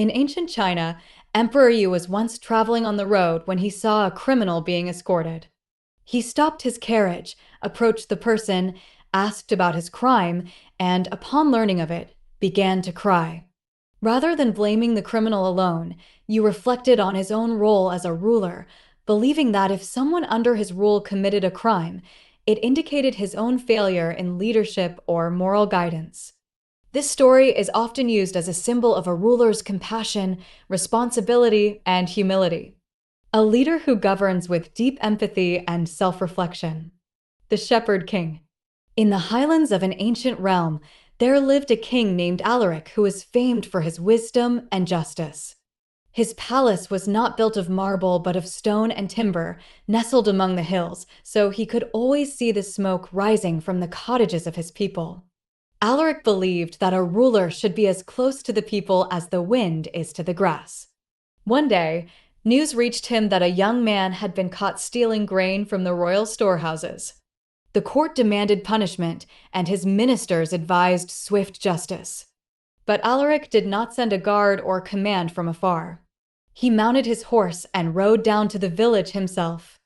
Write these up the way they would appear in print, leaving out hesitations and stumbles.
In ancient China, Emperor Yu was once traveling on the road when he saw a criminal being escorted. He stopped his carriage, approached the person, asked about his crime, and, upon learning of it, began to cry. Rather than blaming the criminal alone, Yu reflected on his own role as a ruler, believing that if someone under his rule committed a crime, it indicated his own failure in leadership or moral guidance. This story is often used as a symbol of a ruler's compassion, responsibility, and humility. A leader who governs with deep empathy and self-reflection. The Shepherd King. In the highlands of an ancient realm, there lived a king named Alaric who was famed for his wisdom and justice. His palace was not built of marble but of stone and timber, nestled among the hills, so he could always see the smoke rising from the cottages of his people. Alaric believed that a ruler should be as close to the people as the wind is to the grass. One day, news reached him that a young man had been caught stealing grain from the royal storehouses. The court demanded punishment, and his ministers advised swift justice. But Alaric did not send a guard or command from afar. He mounted his horse and rode down to the village himself.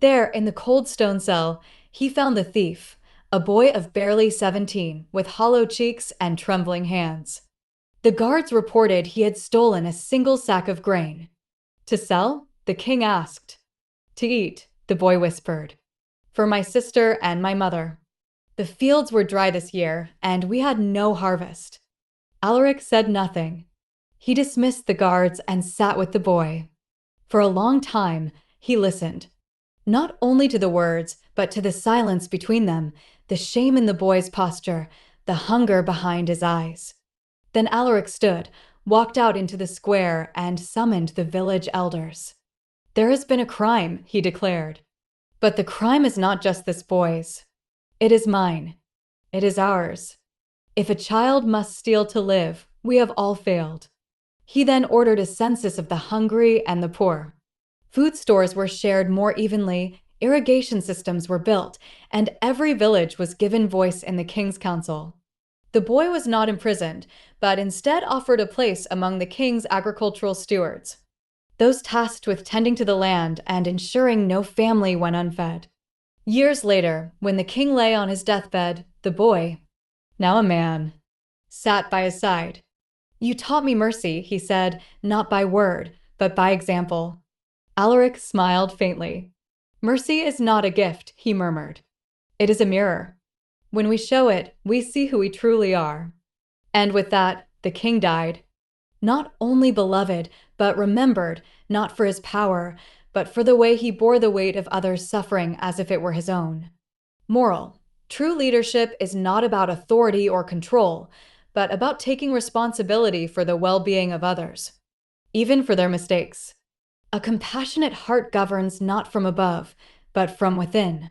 There, in the cold stone cell, he found the thief, a boy of barely 17, with hollow cheeks and trembling hands. The guards reported he had stolen a single sack of grain. To sell? The king asked. To eat, the boy whispered. For my sister and my mother. The fields were dry this year, and we had no harvest. Alaric said nothing. He dismissed the guards and sat with the boy. For a long time, he listened. Not only to the words, but to the silence between them, the shame in the boy's posture, the hunger behind his eyes. Then Alaric stood, walked out into the square, and summoned the village elders. There has been a crime, he declared. But the crime is not just this boy's. It is mine. It is ours. If a child must steal to live, we have all failed. He then ordered a census of the hungry and the poor. Food stores were shared more evenly, irrigation systems were built, and every village was given voice in the king's council. The boy was not imprisoned, but instead offered a place among the king's agricultural stewards, those tasked with tending to the land and ensuring no family went unfed. Years later, when the king lay on his deathbed, the boy, now a man, sat by his side. You taught me mercy, he said, not by word, but by example. Alaric smiled faintly. Mercy is not a gift, he murmured. It is a mirror. When we show it, we see who we truly are. And with that, the king died. Not only beloved, but remembered, not for his power, but for the way he bore the weight of others' suffering as if it were his own. Moral: true leadership is not about authority or control, but about taking responsibility for the well-being of others, even for their mistakes. A compassionate heart governs not from above, but from within.